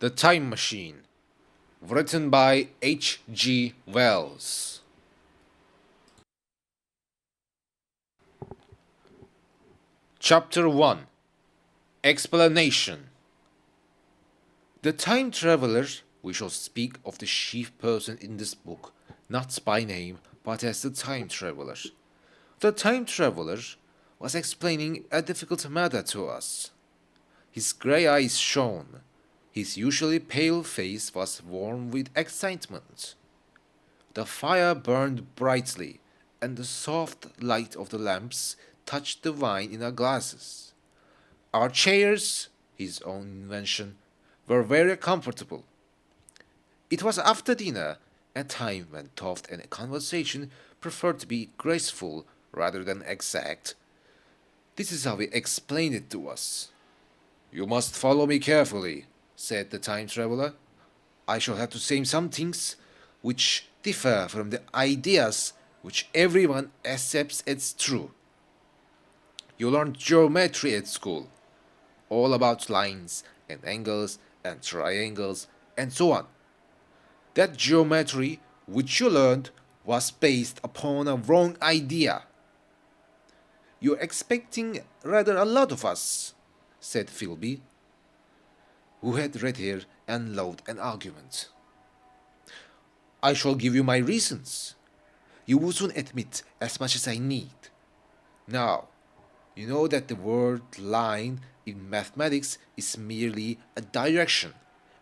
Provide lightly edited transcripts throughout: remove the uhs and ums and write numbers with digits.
The Time Machine, written by H.G. Wells. Chapter 1. Explanation. The time traveler, we shall speak of the chief person in this book, not by name, but as the time traveler. The time traveler was explaining a difficult matter to us. His grey eyes shone. His usually pale face was warm with excitement. The fire burned brightly, and the soft light of the lamps touched the wine in our glasses. Our chairs, his own invention, were very comfortable. It was after dinner, a time when thought and conversation preferred to be graceful rather than exact. This is how he explained it to us. "You must follow me carefully," said the time traveler. "I shall have to say some things which differ from the ideas which everyone accepts as true. You learned geometry at school, all about lines and angles and triangles and so on. That geometry which you learned was based upon a wrong idea. You're expecting rather a lot of us," said Philby, who had read here and loved an argument. "I shall give you my reasons. You will soon admit as much as I need. Now, you know that the word line in mathematics is merely a direction.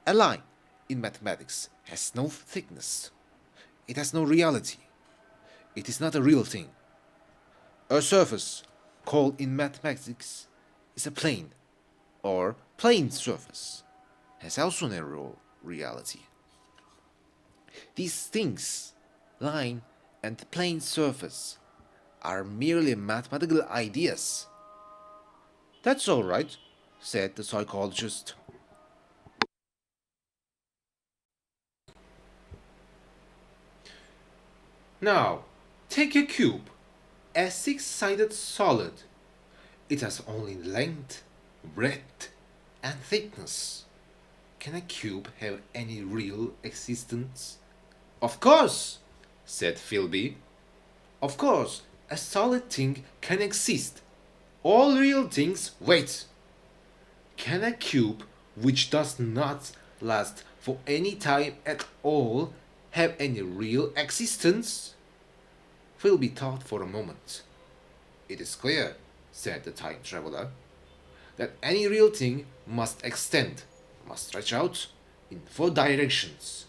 A line in mathematics has no thickness. It has no reality. It is not a real thing. A surface, called in mathematics, is a plane, or plane surface, has also no reality. These things, line and plane surface, are merely mathematical ideas." "That's all right," said the psychologist. "Now, take a cube, a six-sided solid. It has only length, breadth, and thickness. Can a cube have any real existence?" "Of course," said Philby. "Of course, a solid thing can exist. All real things wait. Can a cube which does not last for any time at all have any real existence?" Philby thought for a moment. "It is clear," said the time traveler, "that any real thing must extend, must stretch out in four directions.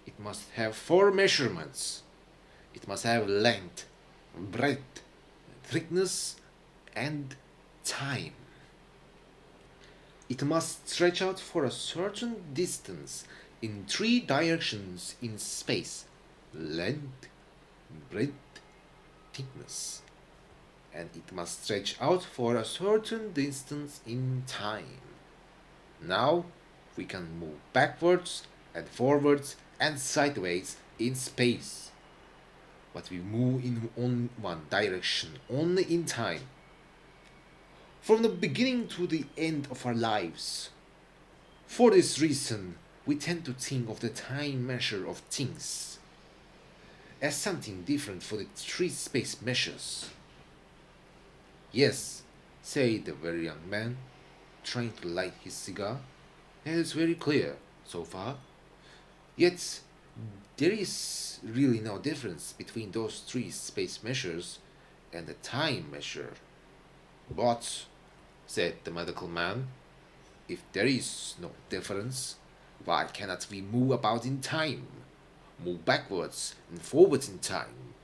It must have four measurements. It must have length, breadth, thickness, and time. It must stretch out for a certain distance in three directions in space: length, breadth, thickness. And it must stretch out for a certain distance in time. Now we can move backwards and forwards and sideways in space. But we move in one direction only in time, from the beginning to the end of our lives. For this reason, we tend to think of the time measure of things as something different from the three space measures." "Yes," said the very young man, trying to light his cigar, "that is very clear, so far. Yet, there is really no difference between those three space measures and the time measure." "But," said the medical man, "if there is no difference, why cannot we move about in time, move backwards and forwards in time,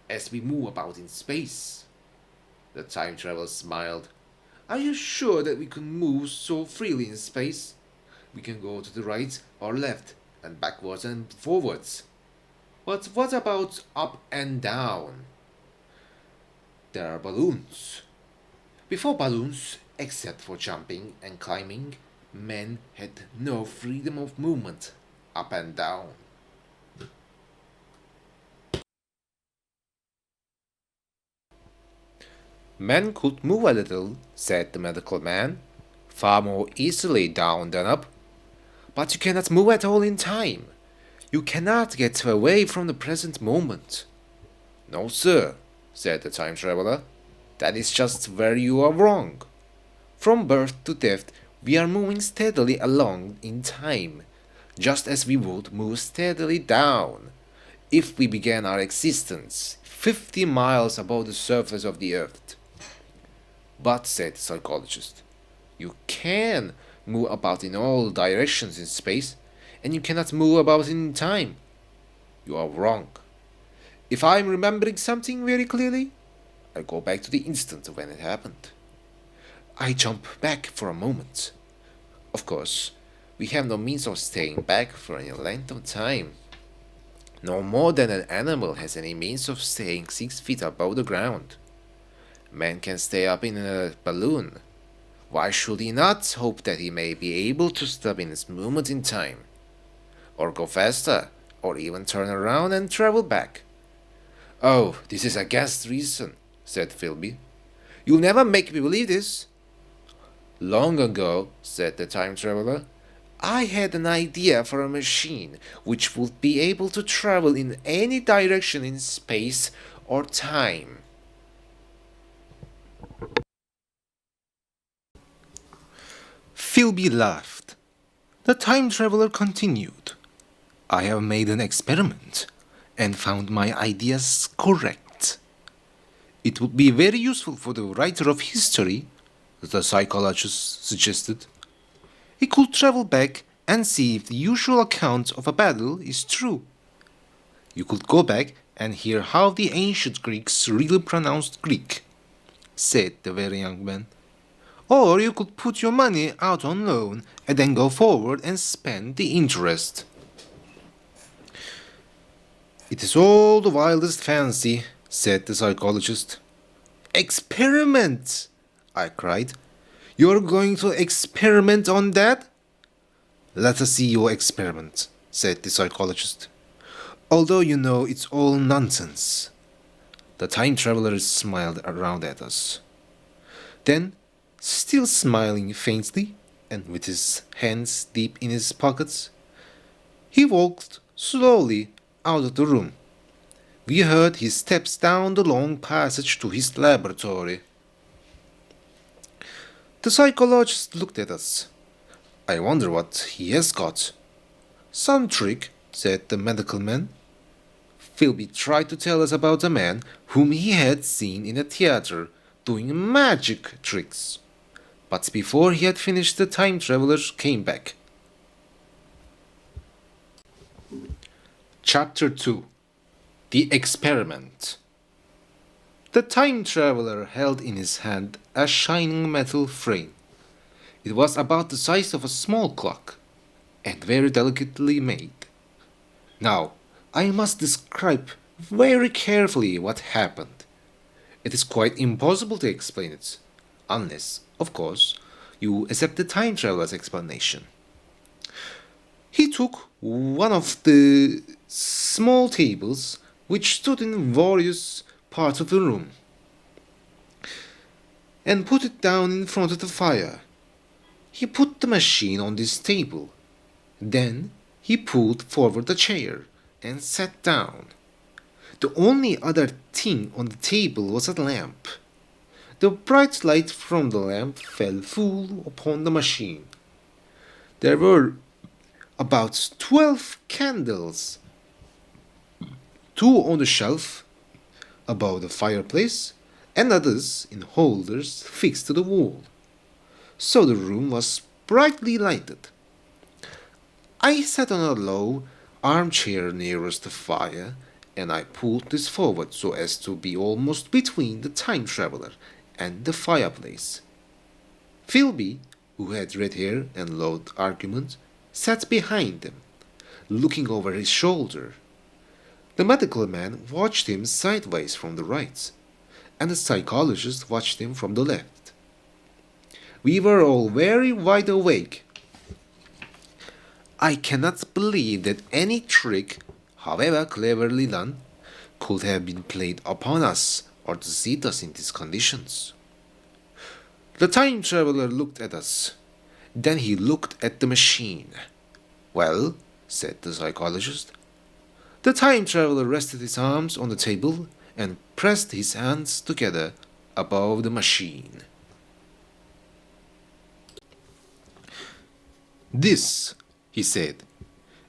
as we move about in space?" The time traveler smiled. "Are you sure that we can move so freely in space? We can go to the right or left, and backwards and forwards. But what about up and down?" "There are balloons." "Before balloons, except for jumping and climbing, men had no freedom of movement up and down." "Men could move a little," said the medical man, "far more easily down than up. But you cannot move at all in time. You cannot get away from the present moment. No, sir, said the time traveler. That is just where you are wrong. From birth to death, we are moving steadily along in time, just as we would move steadily down if we began our existence 50 miles above the surface of the earth. But, said the psychologist, you can move about in all directions in space, and you cannot move about in time. You are wrong. If I am remembering something very clearly, I go back to the instant when it happened. I jump back for a moment. Of course, we have no means of staying back for any length of time. No more than an animal has any means of staying 6 feet above the ground. Man can stay up in a balloon. Why should he not hope that he may be able to stop in his movement in time? Or go faster, or even turn around and travel back? Oh, this is against reason, said Philby. You'll never make me believe this. Long ago, said the time traveler, I had an idea for a machine which would be able to travel in any direction in space or time. Philby laughed. The time traveler continued. I have made an experiment and found my ideas correct. It would be very useful for the writer of history, the psychologist suggested. He could travel back and see if the usual account of a battle is true. You could go back and hear how the ancient Greeks really pronounced Greek, said the very young man. Or you could put your money out on loan and then go forward and spend the interest. It is all the wildest fancy, said the psychologist. Experiment! I cried. You're going to experiment on that? Let us see your experiment, said the psychologist. Although you know it's all nonsense. The time traveler smiled around at us. Then, still smiling faintly, and with his hands deep in his pockets, he walked slowly out of the room. We heard his steps down the long passage to his laboratory. The psychologist looked at us. I wonder what he has got. Some trick, said the medical man. Philby tried to tell us about a man whom he had seen in a theater doing magic tricks. But before he had finished, the time traveler came back. Chapter 2. The Experiment. The time traveler held in his hand a shining metal frame. It was about the size of a small clock, and very delicately made. Now, I must describe very carefully what happened. It is quite impossible to explain it, unless, of course, you accept the time traveler's explanation. He took one of the small tables which stood in various parts of the room and put it down in front of the fire. He put the machine on this table. Then he pulled forward a chair and sat down. The only other thing on the table was a lamp. The bright light from the lamp fell full upon the machine. There were about 12 candles, 2 on the shelf above the fireplace, and others in holders fixed to the wall. So the room was brightly lighted. I sat on a low armchair nearest the fire, and I pulled this forward so as to be almost between the time traveler and the fireplace. Philby, who had red hair and loud argument, sat behind him, looking over his shoulder. The medical man watched him sideways from the right, and the psychologist watched him from the left. We were all very wide awake. I cannot believe that any trick, however cleverly done, could have been played upon us or deceived us in these conditions. The time traveler looked at us. Then he looked at the machine. Well, said the psychologist. The time traveler rested his arms on the table and pressed his hands together above the machine. This, he said,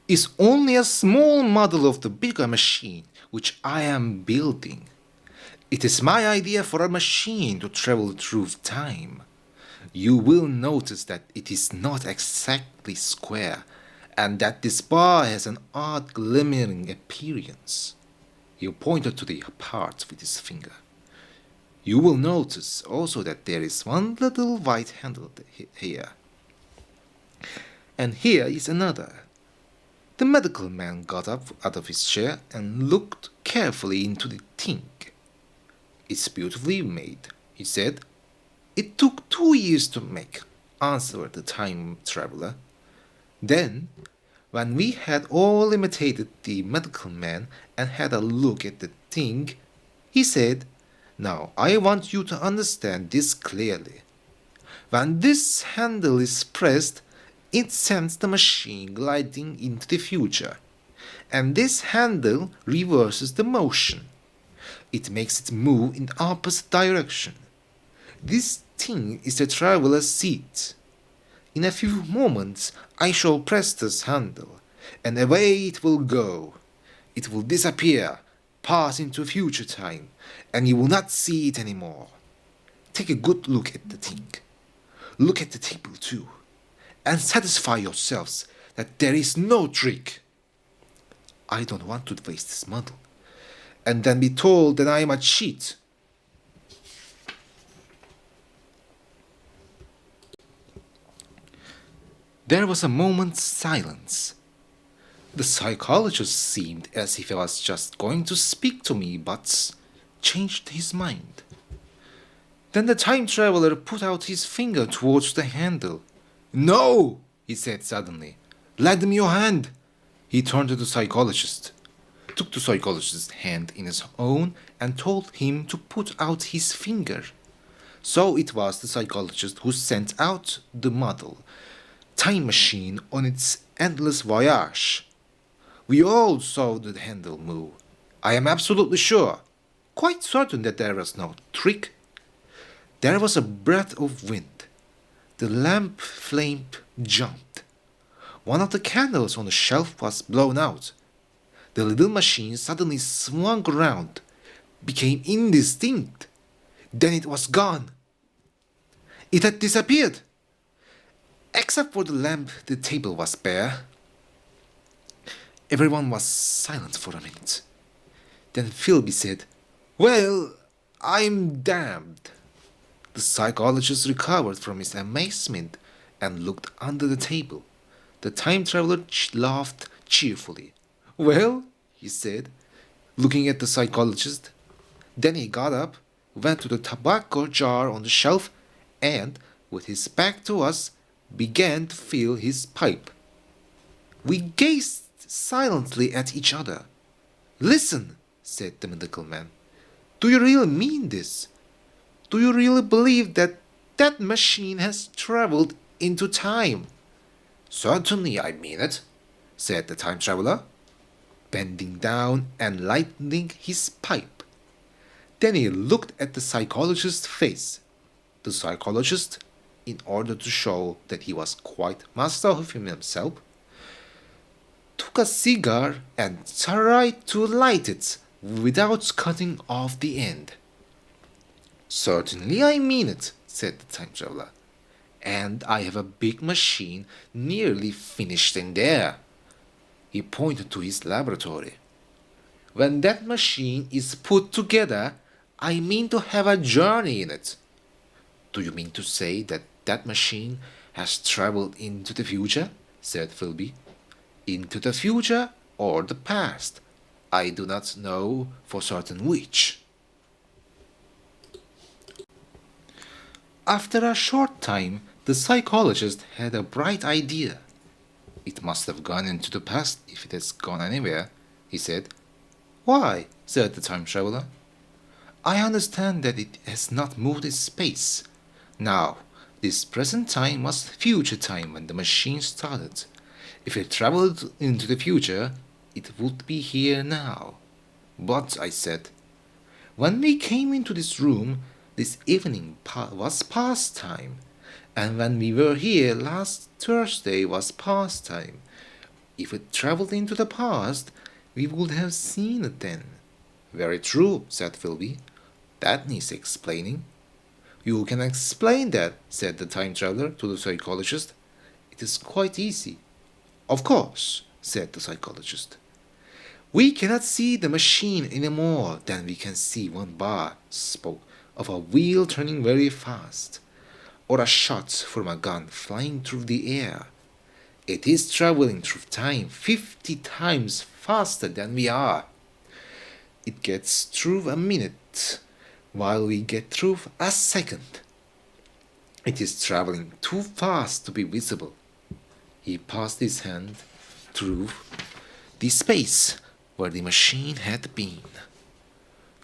is only a small model of the bigger machine which I am building. It is my idea for a machine to travel through time. You will notice that it is not exactly square, and that this bar has an odd glimmering appearance. He pointed to the part with his finger. You will notice also that there is one little white handle here. And here is another. The medical man got up out of his chair and looked carefully into the thing. It's beautifully made, he said. It took 2 years to make, answered the time traveler. Then, when we had all imitated the medical man and had a look at the thing, he said, Now I want you to understand this clearly. When this handle is pressed, it sends the machine gliding into the future, and this handle reverses the motion. It makes it move in the opposite direction. This thing is the traveler's seat. In a few moments I shall press this handle, and away it will go. It will disappear, pass into future time, and you will not see it anymore. Take a good look at the thing. Look at the table too, and satisfy yourselves that there is no trick. I don't want to waste this model, and then be told that I am a cheat. There was a moment's silence. The psychologist seemed as if he was just going to speak to me, but changed his mind. Then the time traveler put out his finger towards the handle. No, he said suddenly. Lend me your hand. He turned to the psychologist, took the psychologist's hand in his own, and told him to put out his finger. So it was the psychologist who sent out the model time machine on its endless voyage. We all saw the handle move. I am absolutely sure, quite certain that there was no trick. There was a breath of wind. The lamp flame jumped. One of the candles on the shelf was blown out. The little machine suddenly swung around, became indistinct. Then it was gone. It had disappeared. Except for the lamp, the table was bare. Everyone was silent for a minute. Then Philby said, Well, I'm damned. The psychologist recovered from his amazement and looked under the table. The time traveler laughed cheerfully. Well, he said, looking at the psychologist. Then he got up, went to the tobacco jar on the shelf, and, with his back to us, began to fill his pipe. We gazed silently at each other. Listen, said the medical man. Do you really mean this? Do you really believe that that machine has traveled into time? Certainly I mean it, said the time traveler, bending down and lighting his pipe. Then he looked at the psychologist's face. The psychologist, in order to show that he was quite master of himself, took a cigar and tried to light it without cutting off the end. Certainly I mean it, said the time traveler, and I have a big machine nearly finished in there. He pointed to his laboratory. When that machine is put together, I mean to have a journey in it. Do you mean to say that that machine has traveled into the future? Said Philby. Into the future or the past? I do not know for certain which. After a short time, the psychologist had a bright idea. It must have gone into the past if it has gone anywhere, he said. Why? Said the time traveler. I understand that it has not moved in space. Now, this present time was future time when the machine started, If it traveled into the future, it would be here now. But, I said, when we came into this room, this evening was past time, and when we were here last Thursday was past time. If it traveled into the past, we would have seen it then. Very true, said Philby. That needs explaining. You can explain that, said the time traveler to the psychologist. It is quite easy. Of course, said the psychologist. We cannot see the machine any more than we can see one bar spoke of a wheel turning very fast, or a shot from a gun flying through the air. It is traveling through time 50 times faster than we are. It gets through a minute, while we get through a second. It is traveling too fast to be visible. He passed his hand through the space where the machine had been.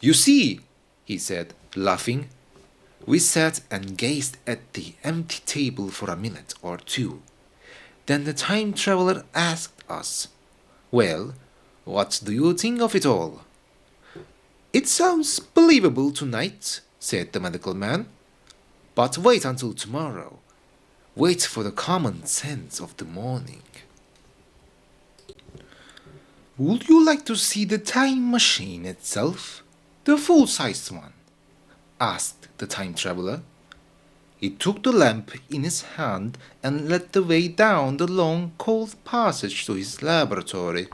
You see, he said, laughing. We sat and gazed at the empty table for a minute or two. Then the time traveler asked us, Well, what do you think of it all? It sounds believable tonight, said the medical man. But wait until tomorrow. Wait for the common sense of the morning. Would you like to see the time machine itself? The full-sized one? Asked the time traveler. He took the lamp in his hand and led the way down the long, cold passage to his laboratory.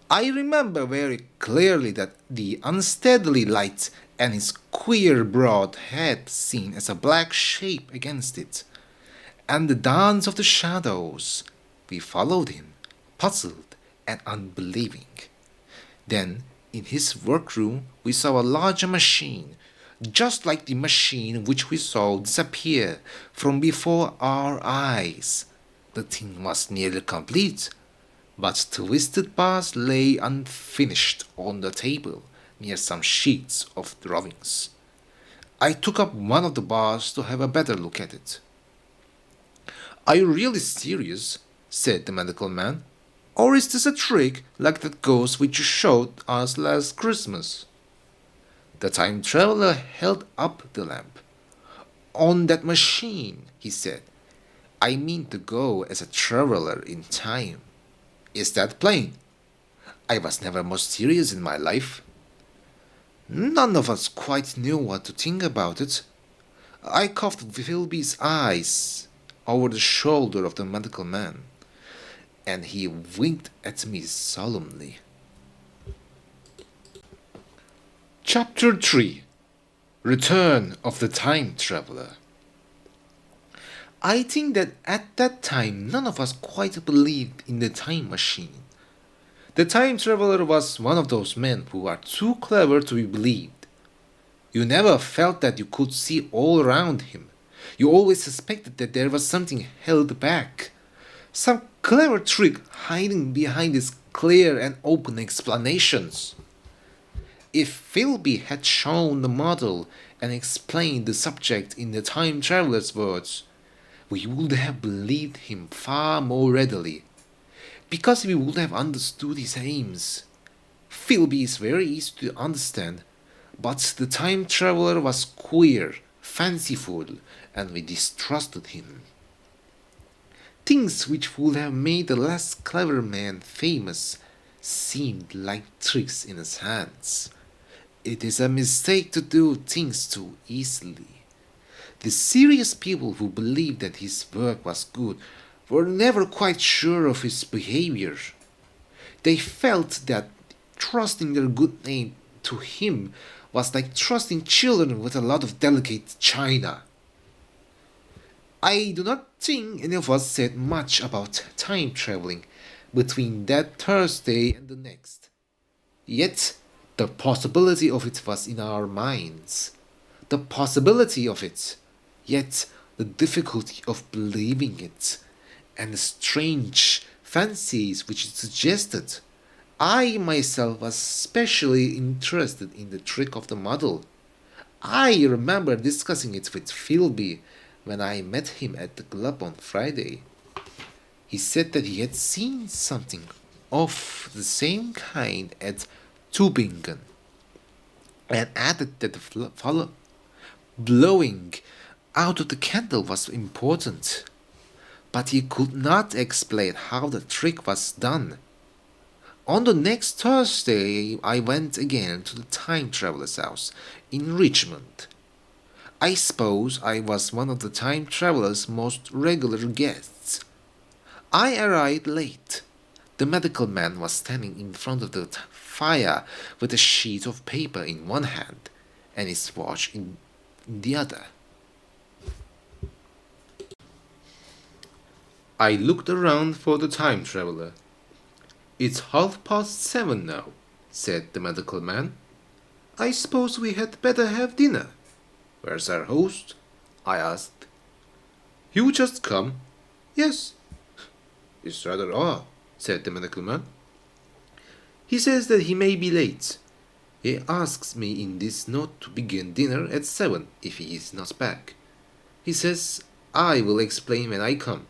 I remember very clearly that the unsteadily light and his queer broad head seen as a black shape against it, and the dance of the shadows. We followed him, puzzled and unbelieving. Then, in his workroom, we saw a larger machine, just like the machine which we saw disappear from before our eyes. The thing was nearly complete, but twisted bars lay unfinished on the table near some sheets of drawings. I took up one of the bars to have a better look at it. Are you really serious? Said the medical man. Or is this a trick like that ghost which you showed us last Christmas? The time traveler held up the lamp. On that machine, he said, I mean to go as a traveler in time. Is that plain? I was never more serious in my life. None of us quite knew what to think about it. I caught Philby's eyes over the shoulder of the medical man, and he winked at me solemnly. Chapter 3 Return of the Time Traveler. I think that at that time none of us quite believed in the time machine. The time traveler was one of those men who are too clever to be believed. You never felt that you could see all around him. You always suspected that there was something held back, some clever trick hiding behind his clear and open explanations. If Philby had shown the model and explained the subject in the time traveler's words, we would have believed him far more readily, because we would have understood his aims. Philby is very easy to understand, but the time traveler was queer, fanciful, and we distrusted him. Things which would have made a less clever man famous seemed like tricks in his hands. It is a mistake to do things too easily. The serious people who believed that his work was good were never quite sure of his behavior. They felt that trusting their good name to him was like trusting children with a lot of delicate china. I do not think any of us said much about time traveling between that Thursday and the next. Yet, the possibility of it was in our minds. The possibility of it, yet the difficulty of believing it, and the strange fancies which it suggested. I myself was specially interested in the trick of the model. I remember discussing it with Philby when I met him at the club on Friday. He said that he had seen something of the same kind at Tübingen, and added that the blowing out of the candle was important, but he could not explain how the trick was done. On the next Thursday, I went again to the time traveler's house in Richmond. I suppose I was one of the time traveler's most regular guests. I arrived late. The medical man was standing in front of the fire with a sheet of paper in one hand and his watch in the other. I looked around for the time traveler. "It's 7:30 now," said the medical man. "I suppose we had better have dinner." "Where's our host?" I asked. "You just come?" "Yes." "It's rather odd," said the medical man. "He says that he may be late. He asks me in this note to begin dinner at 7 if he is not back. He says I will explain when I come."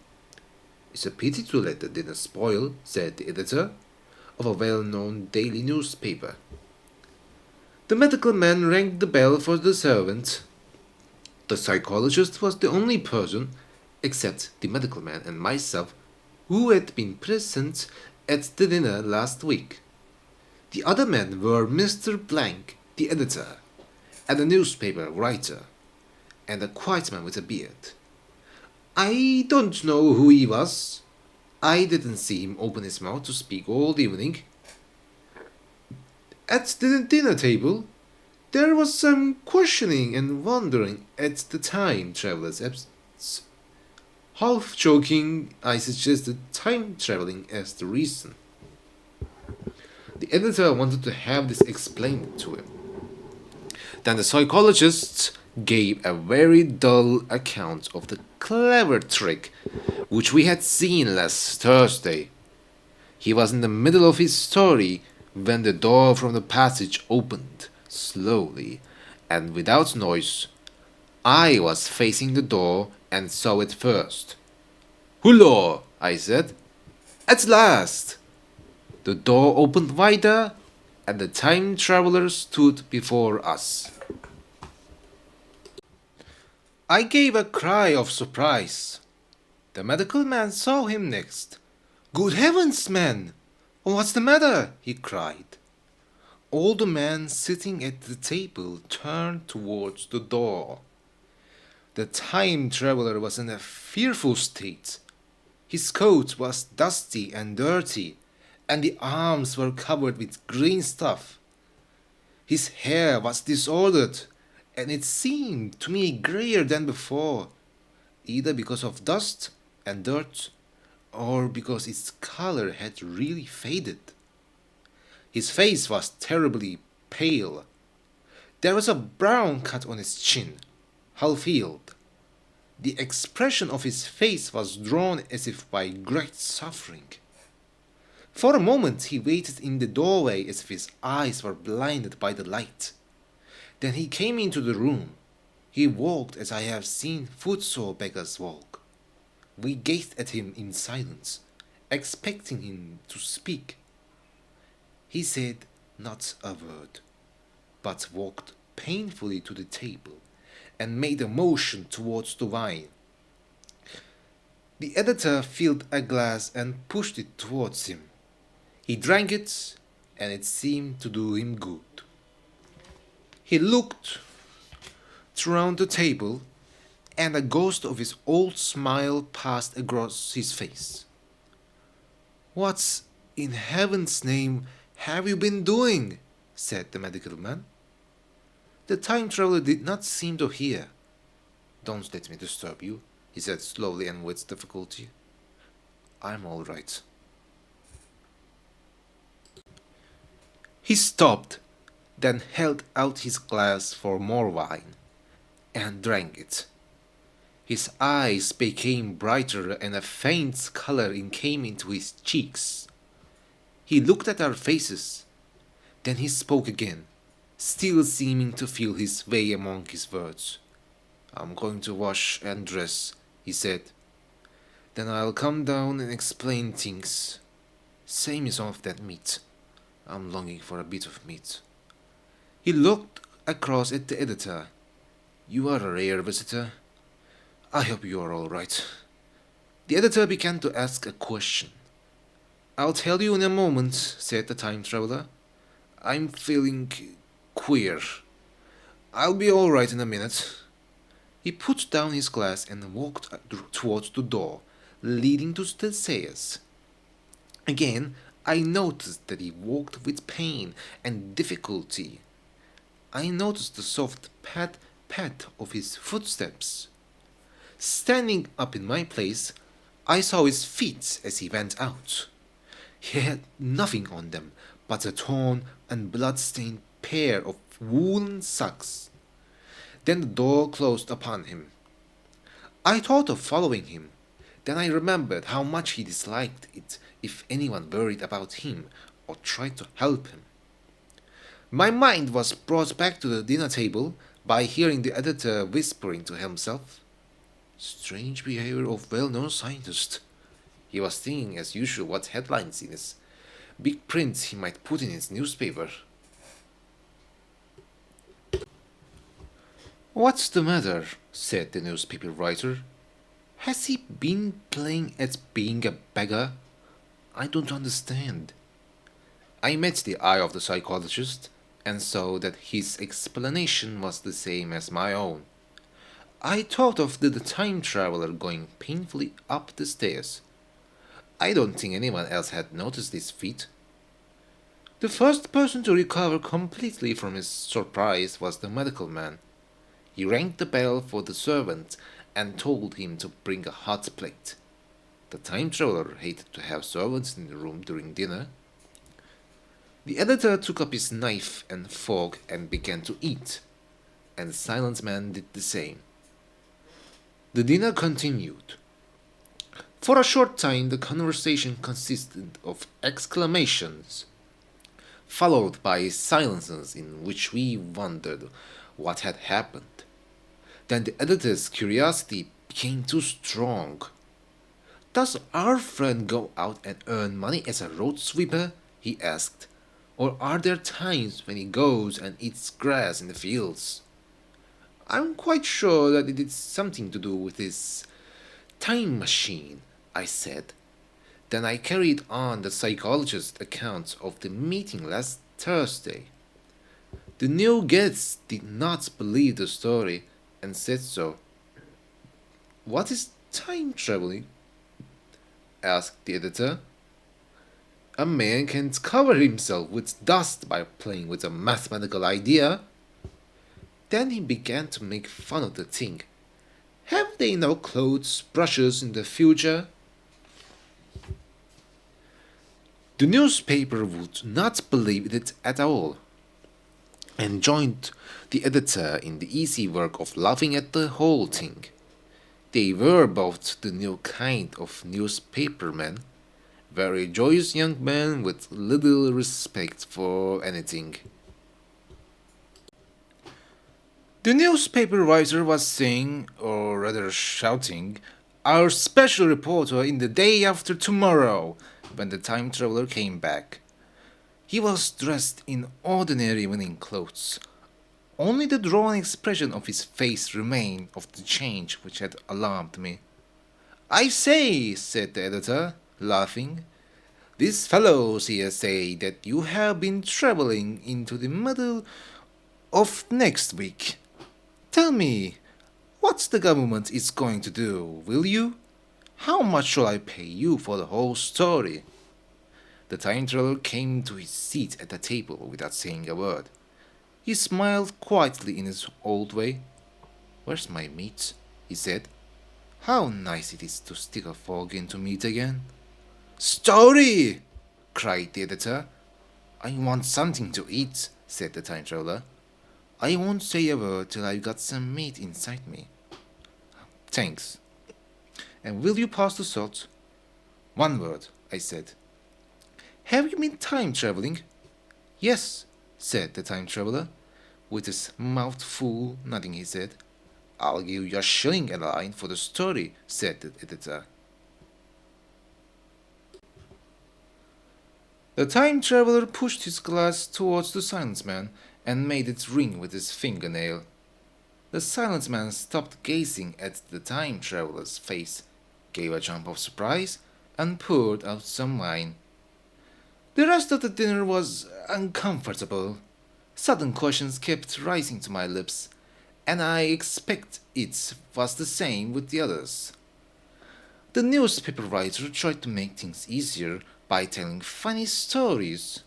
"It's a pity to let the dinner spoil," said the editor of a well-known daily newspaper. The medical man rang the bell for the servant. The psychologist was the only person, except the medical man and myself, who had been present at the dinner last week. The other men were Mr. Blank, the editor, and a newspaper writer, and a quiet man with a beard. I don't know who he was. I didn't see him open his mouth to speak all evening. At the dinner table, there was some questioning and wondering at the time traveler's absence. Half joking, I suggested time traveling as the reason. The editor wanted to have this explained to him. Then the psychologist gave a very dull account of the clever trick which we had seen last Thursday. He was in the middle of his story when the door from the passage opened slowly and without noise. I was facing the door and saw it first. "Hullo!" I said. "At last!" The door opened wider, and the time traveler stood before us. I gave a cry of surprise. The medical man saw him next. "Good heavens, man! What's the matter?" he cried. All the men sitting at the table turned towards the door. The time traveler was in a fearful state. His coat was dusty and dirty, and the arms were covered with green stuff. His hair was disordered, and it seemed to me grayer than before, either because of dust and dirt, or because its color had really faded. His face was terribly pale. There was a brown cut on his chin, half-healed. The expression of his face was drawn as if by great suffering. For a moment he waited in the doorway as if his eyes were blinded by the light. Then he came into the room. He walked as I have seen footsore beggars walk. We gazed at him in silence, expecting him to speak. He said not a word, but walked painfully to the table and made a motion towards the wine. The editor filled a glass and pushed it towards him. He drank it, and it seemed to do him good. He looked round the table, and a ghost of his old smile passed across his face. "What in heaven's name have you been doing?" said the medical man. The time traveler did not seem to hear. "Don't let me disturb you," he said slowly and with difficulty. "I'm all right." He stopped, then held out his glass for more wine, and drank it. His eyes became brighter, and a faint color came into his cheeks. He looked at our faces. Then he spoke again, still seeming to feel his way among his words. "I'm going to wash and dress," he said. Then I'll come down and explain things. Save me some of that meat. I'm longing for a bit of meat. He looked across at the editor. You are a rare visitor. I hope you are all right. The editor began to ask a question. I'll tell you in a moment, said the time traveler. I'm feeling queer. I'll be all right in a minute. He put down his glass and walked towards the door, leading to the stairs. Again, I noticed that he walked with pain and difficulty. I noticed the soft pat pat of his footsteps. Standing up in my place, I saw his feet as he went out. He had nothing on them but a torn and blood-stained pair of woolen socks. Then the door closed upon him. I thought of following him. Then I remembered how much he disliked it if anyone worried about him or tried to help him. My mind was brought back to the dinner table by hearing the editor whispering to himself. Strange behavior of well-known scientist. He was thinking as usual what headlines in his big print he might put in his newspaper. What's the matter? Said the newspaper writer. Has he been playing at being a beggar? I don't understand. I met the eye of the psychologist and saw that his explanation was the same as my own. I thought of the time traveler going painfully up the stairs. I don't think anyone else had noticed his feet. The first person to recover completely from his surprise was the medical man. He rang the bell for the servant and told him to bring a hot plate. The time traveler hated to have servants in the room during dinner. The editor took up his knife and fork and began to eat, and the silent man did the same. The dinner continued. For a short time the conversation consisted of exclamations, followed by silences in which we wondered what had happened. Then the editor's curiosity became too strong. Does our friend go out and earn money as a road sweeper? He asked. Or are there times when he goes and eats grass in the fields? I'm quite sure that it is something to do with his time machine, I said. Then I carried on the psychologist's account of the meeting last Thursday. The new guests did not believe the story and said so. What is time traveling? Asked the editor. A man can cover himself with dust by playing with a mathematical idea. Then he began to make fun of the thing. Have they no clothes brushes in the future? The newspaper would not believe it at all, and joined the editor in the easy work of laughing at the whole thing. They were both the new kind of newspapermen, very joyous young men with little respect for anything. The newspaper writer was saying, or rather shouting, our special reporter in the day after tomorrow, when the time traveler came back. He was dressed in ordinary evening clothes. Only the drawn expression of his face remained of the change which had alarmed me. I say, said the editor, laughing, these fellows here say that you have been traveling into the middle of next week. Tell me, what the government is going to do, will you? How much shall I pay you for the whole story? The time traveler came to his seat at the table without saying a word. He smiled quietly in his old way. Where's my meat? He said. How nice it is to stick a fork into meat again. Story! Cried the editor. I want something to eat, said the time traveler. I won't say a word till I've got some meat inside me. Thanks. And will you pass the salt? One word, I said. Have you been time traveling? Yes, said the time traveler, with his mouth full, nodding his head. I'll give you a shilling a line for the story, said the editor. The time traveler pushed his glass towards the silent man and made it ring with his fingernail. The silent man stopped gazing at the time traveler's face, gave a jump of surprise, and poured out some wine. The rest of the dinner was uncomfortable. Sudden questions kept rising to my lips, and I expect it was the same with the others. The newspaper writer tried to make things easier by telling funny stories.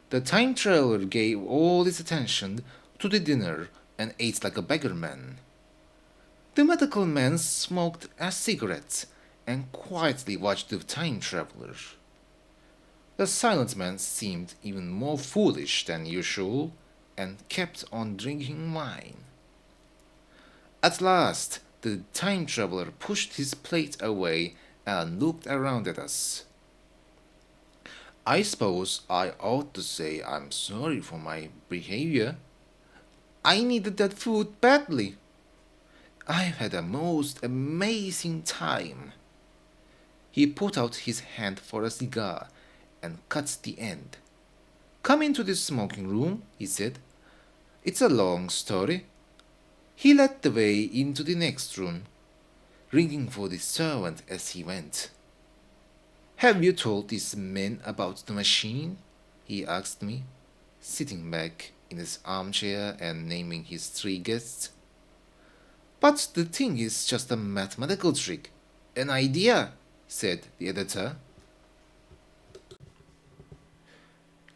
The time traveler gave all his attention to the dinner and ate like a beggar man. The medical man smoked a cigarette and quietly watched the time traveler. The silent man seemed even more foolish than usual and kept on drinking wine. At last, the time traveler pushed his plate away and looked around at us. I suppose I ought to say I'm sorry for my behavior. I needed that food badly. I've had a most amazing time. He put out his hand for a cigar and cut the end. Come into the smoking room, he said. It's a long story. He led the way into the next room, ringing for the servant as he went. Have you told these men about the machine? He asked me, sitting back in his armchair and naming his three guests. But the thing is just a mathematical trick, an idea, said the editor.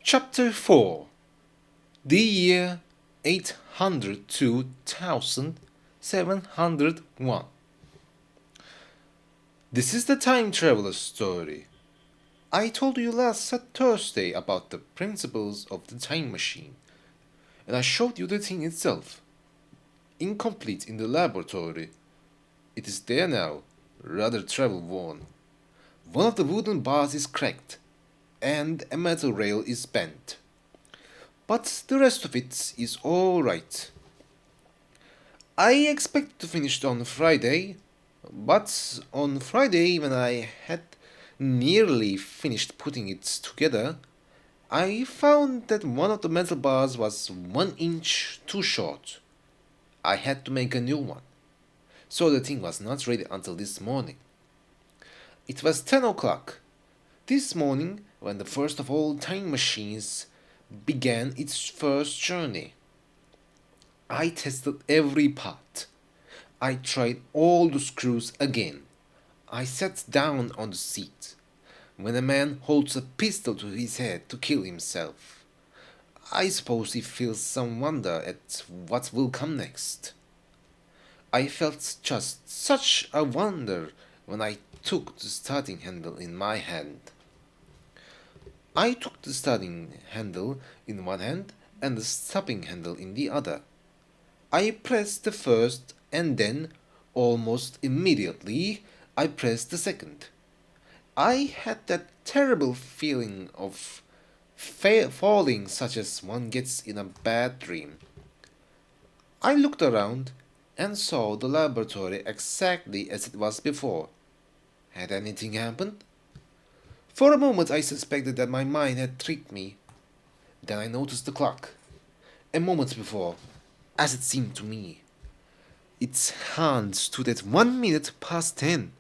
Chapter 4. The year 802,701. This is the time traveler's story. I told you last Thursday about the principles of the time machine, and I showed you the thing itself. Incomplete in the laboratory. It is there now, rather travel-worn. One of the wooden bars is cracked, and a metal rail is bent. But the rest of it is all right. I expect to finish it on Friday, but on Friday, when I had nearly finished putting it together, I found that one of the metal bars was 1 inch too short. I had to make a new one, so the thing was not ready until this morning. It was 10 o'clock this morning when the first of all time machines began its first journey. I tested every part. I tried all the screws again. I sat down on the seat. When a man holds a pistol to his head to kill himself, I suppose he feels some wonder at what will come next. I felt just such a wonder when I took the starting handle in my hand. I took the starting handle in one hand and the stopping handle in the other. I pressed the first and then, almost immediately, I pressed the second. I had that terrible feeling of falling such as one gets in a bad dream. I looked around and saw the laboratory exactly as it was before. Had anything happened? For a moment I suspected that my mind had tricked me. Then I noticed the clock. A moment before, as it seemed to me, its hand stood at 1 minute past 10.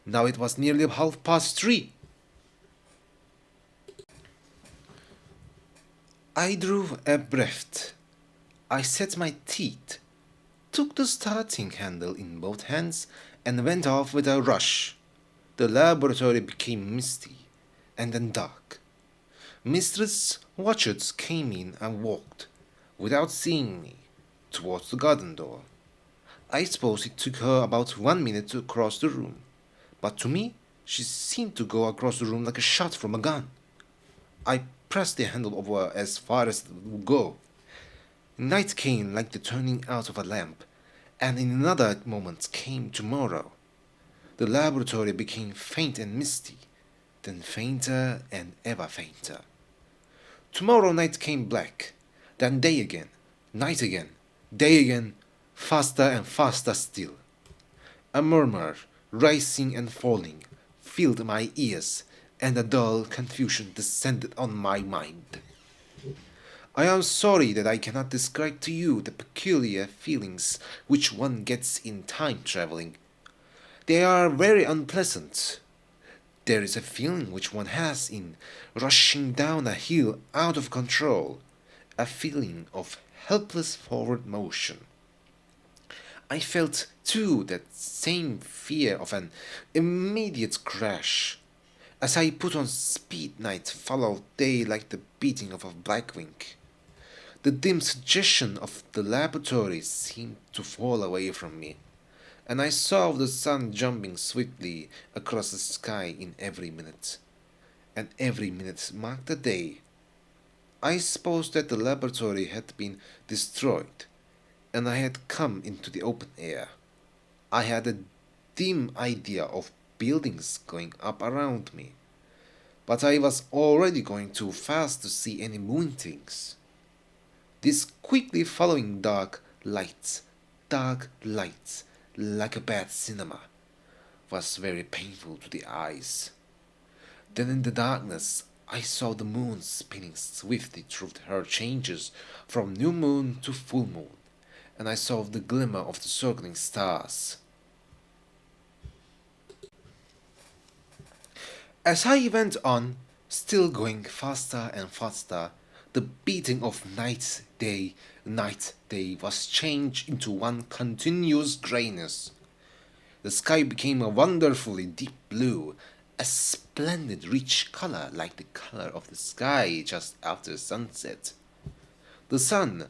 Now it was nearly 3:30. I drew a breath. I set my teeth, took the starting handle in both hands, and went off with a rush. The laboratory became misty and then dark. Mistress Watchers came in and walked, without seeing me, towards the garden door. I suppose it took her about 1 minute to cross the room, but to me she seemed to go across the room like a shot from a gun. I pressed the handle over as far as it would go. Night came like the turning out of a lamp, and in another moment came tomorrow. The laboratory became faint and misty, then fainter and ever fainter. Tomorrow night came black, then day again, night again, day again, faster and faster still. A murmur, rising and falling, filled my ears, and a dull confusion descended on my mind. I am sorry that I cannot describe to you the peculiar feelings which one gets in time traveling. They are very unpleasant. There is a feeling which one has in rushing down a hill out of control, a feeling of helpless forward motion. I felt, too, that same fear of an immediate crash. As I put on speed, night followed day like the beating of a black wing. The dim suggestion of the laboratory seemed to fall away from me, and I saw the sun jumping swiftly across the sky in every minute, and every minute marked a day. I supposed that the laboratory had been destroyed, and I had come into the open air. I had a dim idea of buildings going up around me, but I was already going too fast to see any moving things. This quickly following dark lights, like a bad cinema, was very painful to the eyes. Then in the darkness I saw the moon spinning swiftly through her changes from new moon to full moon, and I saw the glimmer of the circling stars. As I went on, still going faster and faster, the beating of night, day was changed into one continuous grayness. The sky became a wonderfully deep blue, a splendid rich color like the color of the sky just after sunset. The sun,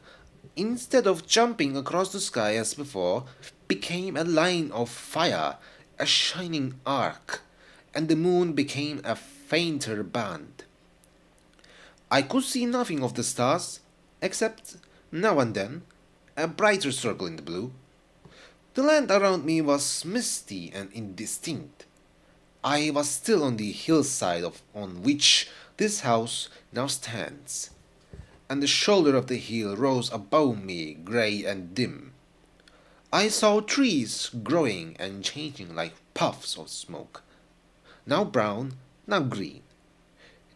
instead of jumping across the sky as before, became a line of fire, a shining arc, and the moon became a fainter band. I could see nothing of the stars, except, now and then, a brighter circle in the blue. The land around me was misty and indistinct. I was still on the hillside on which this house now stands, and the shoulder of the hill rose above me, grey and dim. I saw trees growing and changing like puffs of smoke, now brown, now green.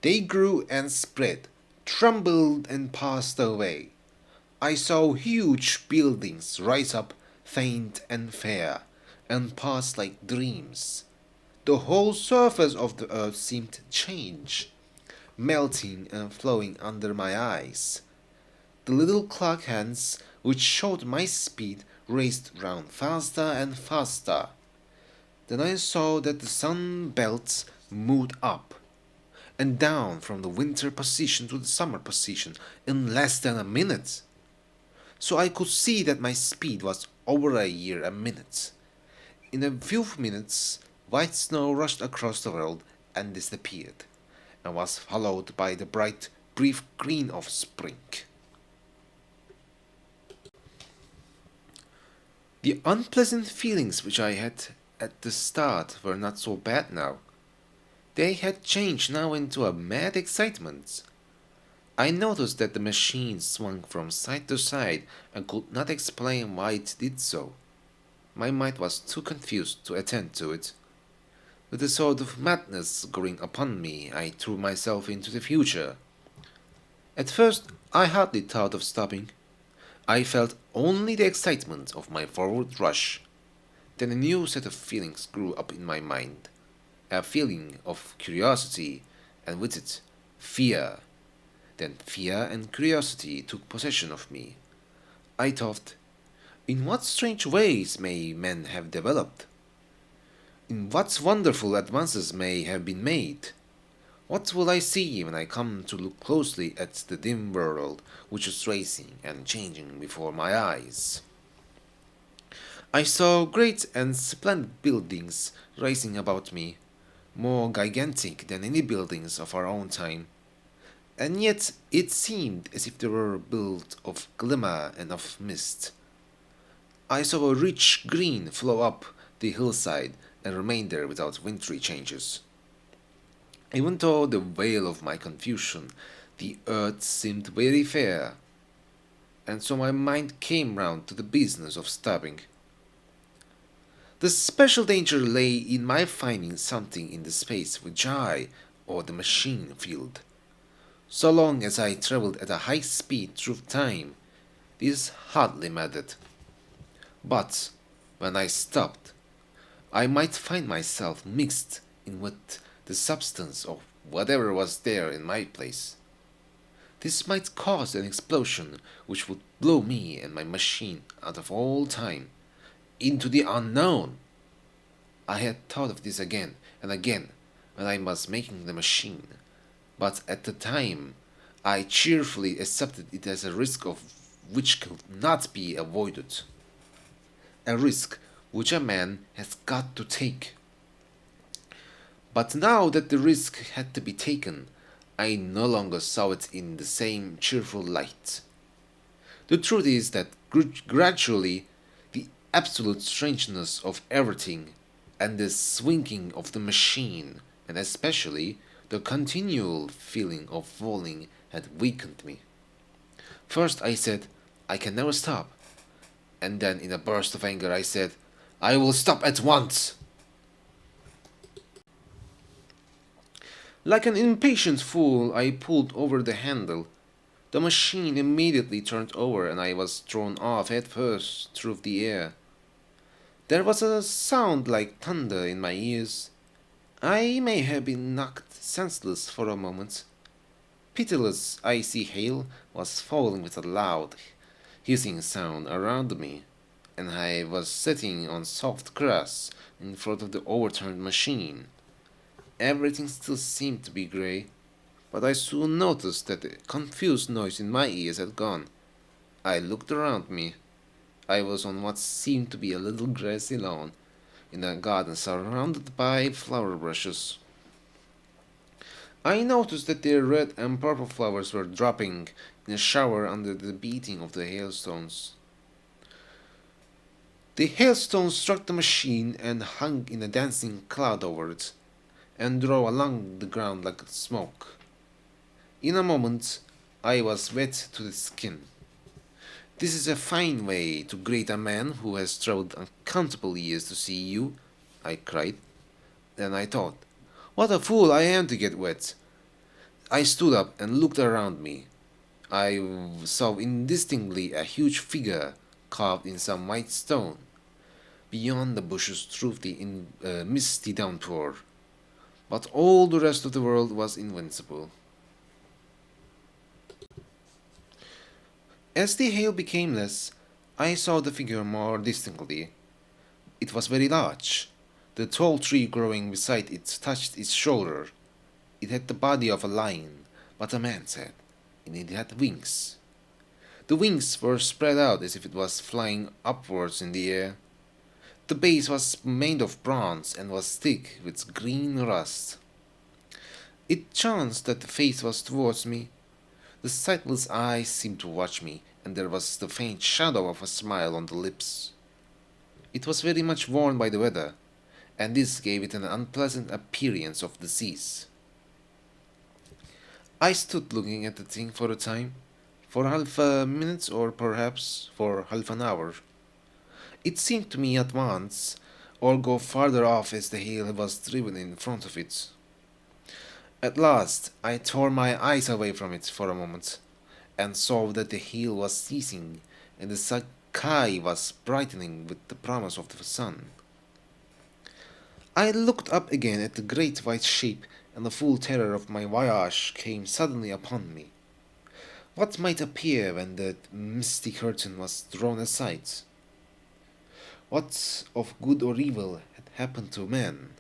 They grew and spread, trembled and passed away. I saw huge buildings rise up, faint and fair, and pass like dreams. The whole surface of the earth seemed to change, melting and flowing under my eyes. The little clock hands, which showed my speed, raced round faster and faster. Then I saw that the sun belts moved up and down from the winter position to the summer position in less than a minute. So I could see that my speed was over a year a minute. In a few minutes, white snow rushed across the world and disappeared, and was followed by the bright, brief green of spring. The unpleasant feelings which I had at the start were not so bad now. They had changed now into a mad excitement. I noticed that the machine swung from side to side and could not explain why it did so. My mind was too confused to attend to it. With a sort of madness growing upon me, I threw myself into the future. At first, I hardly thought of stopping. I felt only the excitement of my forward rush. Then a new set of feelings grew up in my mind, a feeling of curiosity, and with it, fear. Then fear and curiosity took possession of me. I thought, in what strange ways may men have developed? In what wonderful advances may have been made? What will I see when I come to look closely at the dim world which is racing and changing before my eyes? I saw great and splendid buildings rising about me, more gigantic than any buildings of our own time, and yet it seemed as if they were built of glimmer and of mist. I saw a rich green flow up the hillside and remain there without wintry changes. Even though the veil of my confusion, the earth seemed very fair, and so my mind came round to the business of stopping. The special danger lay in my finding something in the space which I, or the machine field. So long as I traveled at a high speed through time, this hardly mattered. But when I stopped, I might find myself mixed in with the substance of whatever was there in my place. This might cause an explosion which would blow me and my machine out of all time into the unknown. I had thought of this again and again when I was making the machine, but at the time I cheerfully accepted it as a risk of which could not be avoided, a risk which a man has got to take. But now that the risk had to be taken, I no longer saw it in the same cheerful light. The truth is that gradually the absolute strangeness of everything and the swinging of the machine, and especially the continual feeling of falling, had weakened me. First I said, I can never stop. And then in a burst of anger I said, I will stop at once. Like an impatient fool, I pulled over the handle. The machine immediately turned over and I was thrown off head first through the air. There was a sound like thunder in my ears. I may have been knocked senseless for a moment. Pitiless icy hail was falling with a loud, hissing sound around me, and I was sitting on soft grass in front of the overturned machine. Everything still seemed to be grey, but I soon noticed that the confused noise in my ears had gone. I looked around me. I was on what seemed to be a little grassy lawn, in a garden surrounded by flower bushes. I noticed that their red and purple flowers were dropping in a shower under the beating of the hailstones. The hailstones struck the machine and hung in a dancing cloud over it, and drove along the ground like smoke. In a moment, I was wet to the skin. This is a fine way to greet a man who has traveled uncountable years to see you, I cried. Then I thought, what a fool I am to get wet. I stood up and looked around me. I saw indistinctly a huge figure carved in some white stone. Beyond the bushes through the misty downpour. But all the rest of the world was invincible. As the hail became less, I saw the figure more distinctly. It was very large. The tall tree growing beside it touched its shoulder. It had the body of a lion, but a man's head, and it had wings. The wings were spread out as if it was flying upwards in the air. The base was made of bronze and was thick with green rust. It chanced that the face was towards me. The sightless eyes seemed to watch me, and there was the faint shadow of a smile on the lips. It was very much worn by the weather, and this gave it an unpleasant appearance of disease. I stood looking at the thing for a time, for half a minute or perhaps for half an hour. It seemed to me at once, or go farther off as the hail was driven in front of it. At last I tore my eyes away from it for a moment, and saw that the hail was ceasing, and the sky was brightening with the promise of the sun. I looked up again at the great white shape, and the full terror of my voyage came suddenly upon me. What might appear when the misty curtain was drawn aside? What of good or evil had happened to man?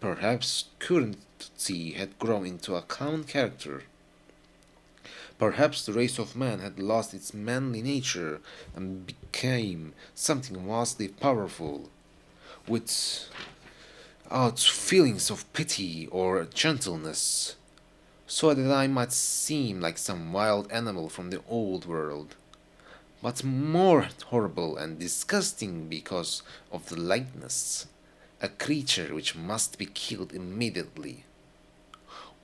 Perhaps cruelty had grown into a common character. Perhaps the race of man had lost its manly nature and became something vastly powerful, without feelings of pity or gentleness, so that I might seem like some wild animal from the old world, but more horrible and disgusting because of the likeness, a creature which must be killed immediately.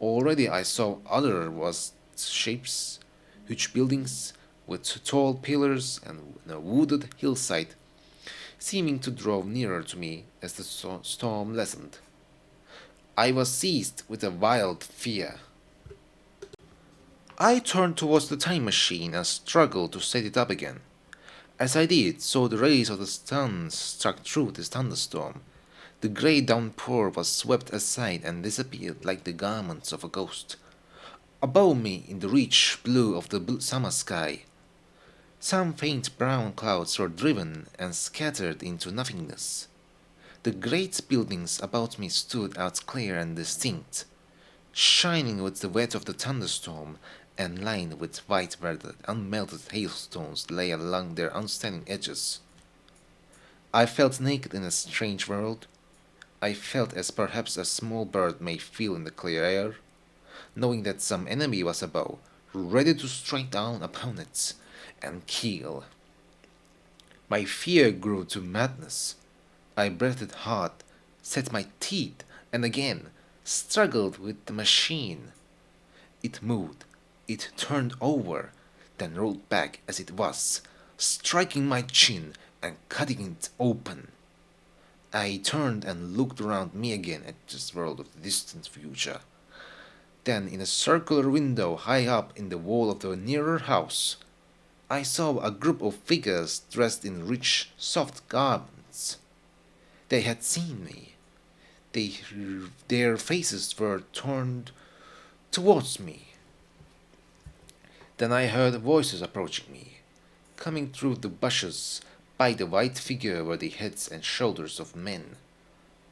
Already I saw other vast shapes, huge buildings with tall pillars and a wooded hillside, seeming to draw nearer to me as the storm lessened. I was seized with a wild fear. I turned towards the time machine and struggled to set it up again. As I did so, the rays of the sun struck through the thunderstorm. The grey downpour was swept aside and disappeared like the garments of a ghost. Above me, in the rich blue of the summer sky, some faint brown clouds were driven and scattered into nothingness. The great buildings about me stood out clear and distinct, shining with the wet of the thunderstorm and lined with white where the unmelted hailstones lay along their unstanding edges. I felt naked in a strange world. I felt as perhaps a small bird may feel in the clear air, knowing that some enemy was above, ready to strike down upon it and kill. My fear grew to madness. I breathed hard, set my teeth, and again struggled with the machine. It moved, it turned over, then rolled back as it was, striking my chin and cutting it open. I turned and looked around me again at this world of the distant future. Then, in a circular window high up in the wall of the nearer house, I saw a group of figures dressed in rich, soft garments. They had seen me. Their faces were turned towards me. Then I heard voices approaching me. Coming through the bushes by the white figure were the heads and shoulders of men.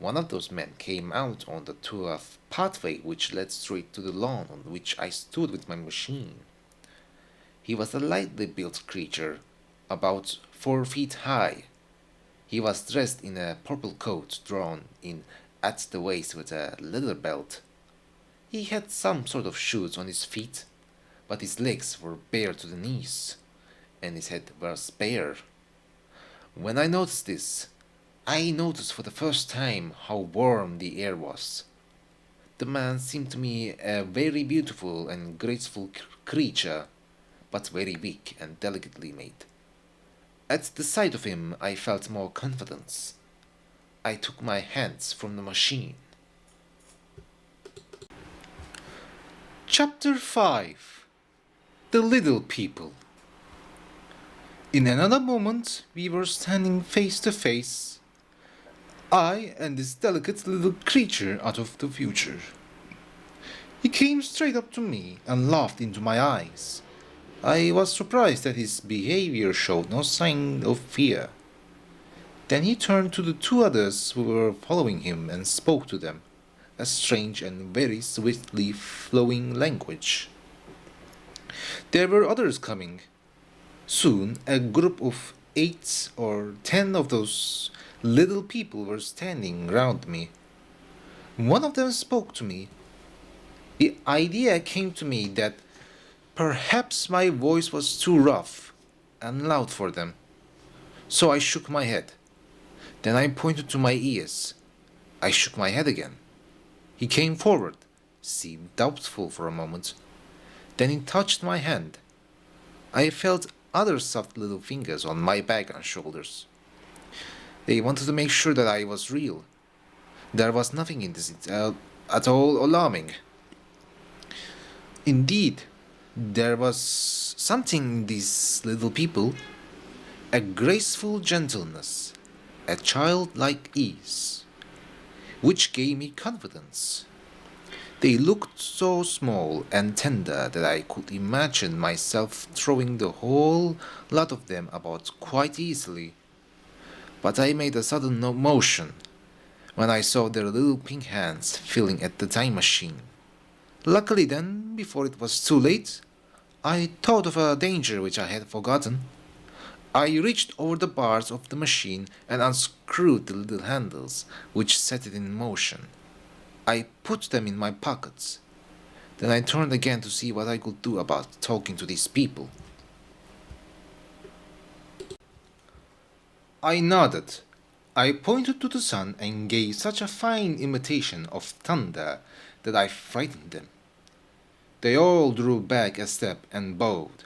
One of those men came out on to a pathway which led straight to the lawn on which I stood with my machine. He was a lightly built creature, about 4 feet high. He was dressed in a purple coat drawn in at the waist with a leather belt. He had some sort of shoes on his feet, but his legs were bare to the knees, and his head was bare. When I noticed this, I noticed for the first time how warm the air was. The man seemed to me a very beautiful and graceful creature, but very weak and delicately made. At the sight of him, I felt more confidence. I took my hands from the machine. Chapter 5 The Little People. In another moment, we were standing face to face, I and this delicate little creature out of the future. He came straight up to me and laughed into my eyes. I was surprised that his behavior showed no sign of fear. Then he turned to the two others who were following him and spoke to them, a strange and very swiftly flowing language. There were others coming. Soon a group of 8 or 10 of those little people were standing round me. One of them spoke to me. The idea came to me that perhaps my voice was too rough and loud for them, so I shook my head. Then I pointed to my ears. I shook my head again. He came forward, seemed doubtful for a moment. Then he touched my hand. I felt other soft little fingers on my back and shoulders. They wanted to make sure that I was real. There was nothing in this at all alarming. Indeed, there was something in these little people, a graceful gentleness, a childlike ease, which gave me confidence. They looked so small and tender that I could imagine myself throwing the whole lot of them about quite easily. But I made a sudden motion when I saw their little pink hands feeling at the time machine. Luckily then, before it was too late, I thought of a danger which I had forgotten. I reached over the bars of the machine and unscrewed the little handles which set it in motion. I put them in my pockets. Then I turned again to see what I could do about talking to these people. I nodded. I pointed to the sun and gave such a fine imitation of thunder that I frightened them. They all drew back a step and bowed.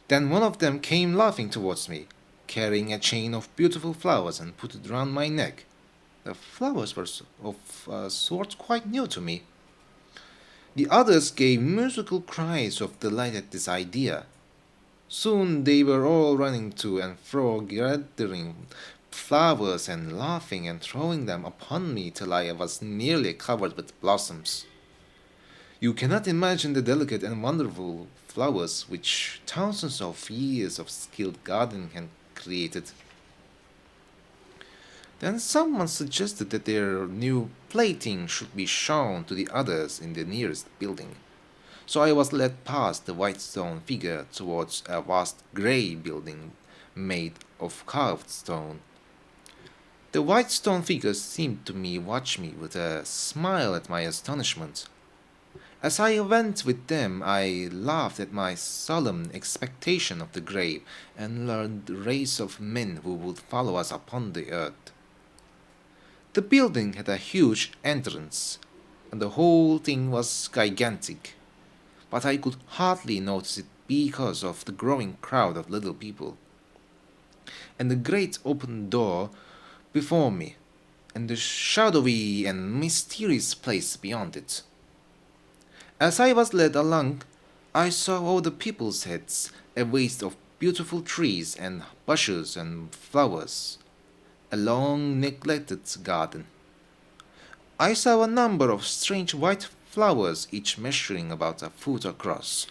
Then one of them came laughing towards me, carrying a chain of beautiful flowers and put it round my neck. The flowers were of a sort quite new to me. The others gave musical cries of delight at this idea. Soon they were all running to and fro, gathering flowers and laughing and throwing them upon me till I was nearly covered with blossoms. You cannot imagine the delicate and wonderful flowers which thousands of years of skilled gardening had created. Then someone suggested that their new plaything should be shown to the others in the nearest building. So I was led past the white stone figure towards a vast grey building made of carved stone. The white stone figure seemed to me watch me with a smile at my astonishment. As I went with them, I laughed at my solemn expectation of the grave and learned the race of men who would follow us upon the earth. The building had a huge entrance, and the whole thing was gigantic, but I could hardly notice it because of the growing crowd of little people, and the great open door before me, and the shadowy and mysterious place beyond it. As I was led along, I saw all the people's heads, a waste of beautiful trees and bushes and flowers, a long neglected garden. I saw a number of strange white flowers, each measuring about a foot across.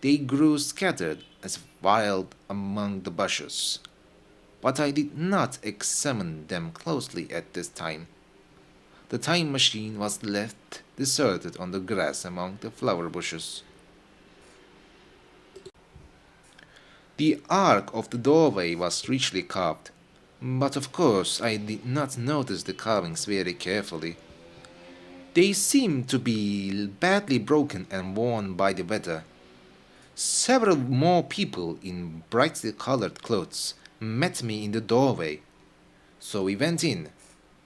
They grew scattered as wild among the bushes, but I did not examine them closely at this time. The time machine was left deserted on the grass among the flower bushes. The arch of the doorway was richly carved, but of course I did not notice the carvings very carefully. They seemed to be badly broken and worn by the weather. Several more people in brightly colored clothes met me in the doorway, so we went in.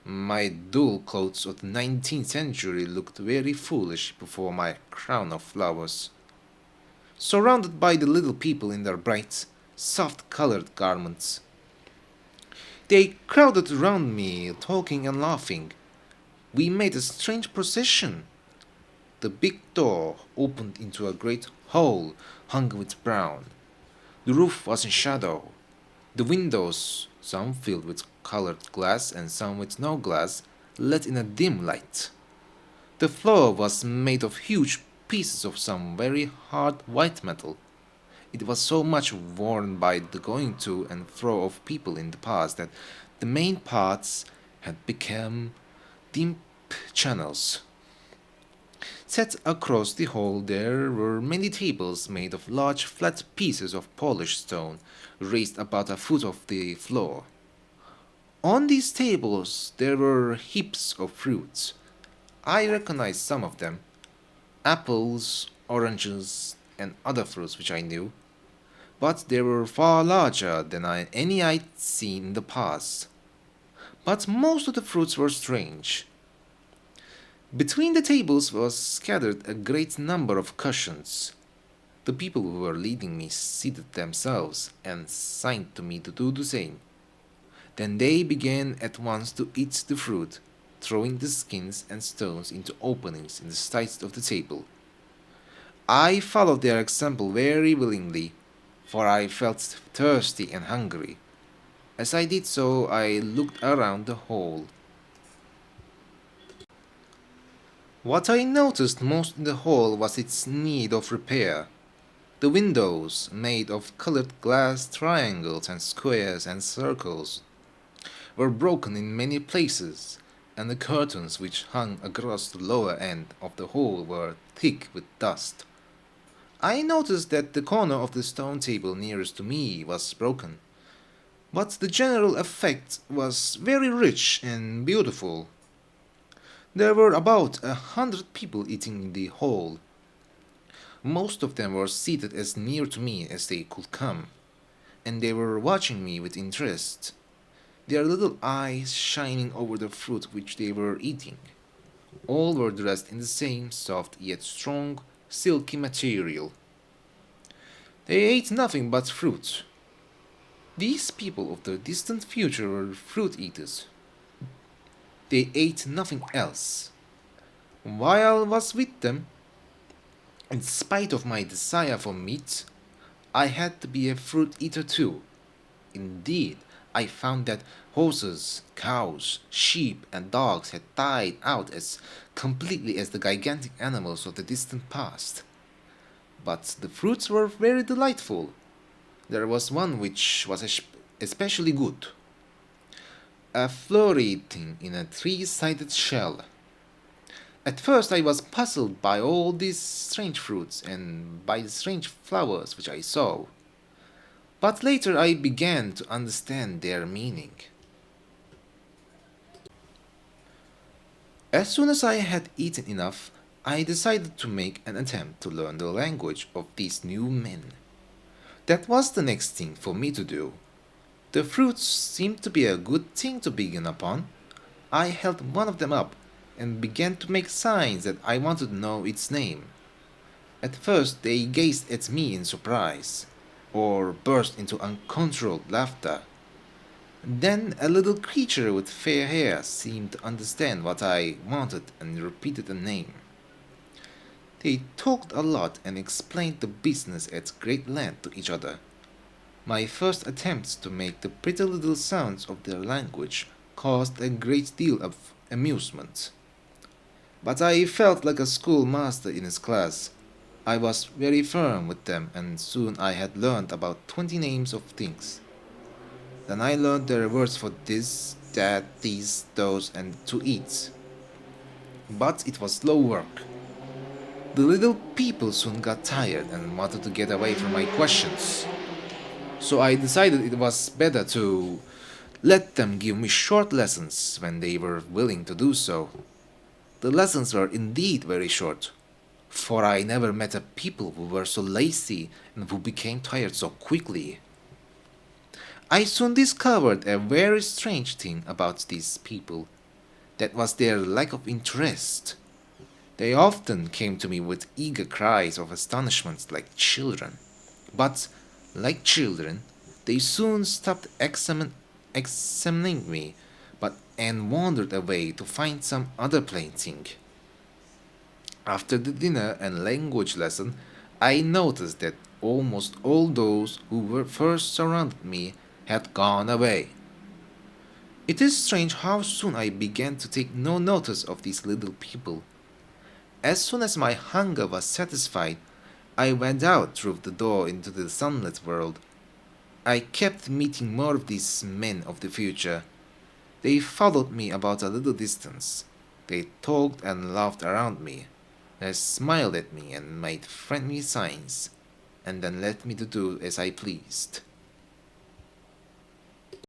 My dull clothes of the 19th century looked very foolish before my crown of flowers. Surrounded by the little people in their bright, soft-colored garments, they crowded around me, talking and laughing. We made a strange procession. The big door opened into a great hall hung with brown. The roof was in shadow. The windows, some filled with colored glass and some with no glass, let in a dim light. The floor was made of huge pieces of some very hard white metal. It was so much worn by the going to and fro of people in the past that the main parts had become deep channels. Set across the hall there were many tables made of large flat pieces of polished stone, raised about a foot off the floor. On these tables there were heaps of fruits. I recognized some of them, apples, oranges, and other fruits which I knew, but they were far larger than any I'd seen in the past. But most of the fruits were strange. Between the tables was scattered a great number of cushions. The people who were leading me seated themselves and signed to me to do the same. Then they began at once to eat the fruit, throwing the skins and stones into openings in the sides of the table. I followed their example very willingly, for I felt thirsty and hungry. As I did so, I looked around the hall. What I noticed most in the hall was its need of repair. The windows, made of colored glass triangles and squares and circles, were broken in many places, and the curtains which hung across the lower end of the hall were thick with dust. I noticed that the corner of the stone table nearest to me was broken, but the general effect was very rich and beautiful. There were about 100 people eating in the hall. Most of them were seated as near to me as they could come, and they were watching me with interest, their little eyes shining over the fruit which they were eating. All were dressed in the same soft yet strong, silky material. They ate nothing but fruit. These people of the distant future were fruit eaters. They ate nothing else. While I was with them, in spite of my desire for meat, I had to be a fruit eater too. Indeed, I found that horses, cows, sheep, and dogs had died out as completely as the gigantic animals of the distant past. But the fruits were very delightful. There was one which was especially good, a florid thing in a three-sided shell. At first I was puzzled by all these strange fruits and by the strange flowers which I saw, but later I began to understand their meaning. As soon as I had eaten enough, I decided to make an attempt to learn the language of these new men. That was the next thing for me to do. The fruits seemed to be a good thing to begin upon. I held one of them up and began to make signs that I wanted to know its name. At first they gazed at me in surprise, or burst into uncontrolled laughter. Then a little creature with fair hair seemed to understand what I wanted and repeated the name. They talked a lot and explained the business at great length to each other. My first attempts to make the pretty little sounds of their language caused a great deal of amusement. But I felt like a schoolmaster in his class. I was very firm with them, and soon I had learned about 20 names of things. Then I learned their words for this, that, these, those, and to eat. But it was slow work. The little people soon got tired and wanted to get away from my questions. So I decided it was better to let them give me short lessons when they were willing to do so. The lessons were indeed very short, for I never met a people who were so lazy and who became tired so quickly. I soon discovered a very strange thing about these people. That was their lack of interest. They often came to me with eager cries of astonishment like children. But, like children, they soon stopped examining me and wandered away to find some other plaything. After the dinner and language lesson, I noticed that almost all those who were first surrounded me had gone away. It is strange how soon I began to take no notice of these little people. As soon as my hunger was satisfied, I went out through the door into the sunlit world. I kept meeting more of these men of the future. They followed me about a little distance. They talked and laughed around me. They smiled at me and made friendly signs, and then left me to do as I pleased.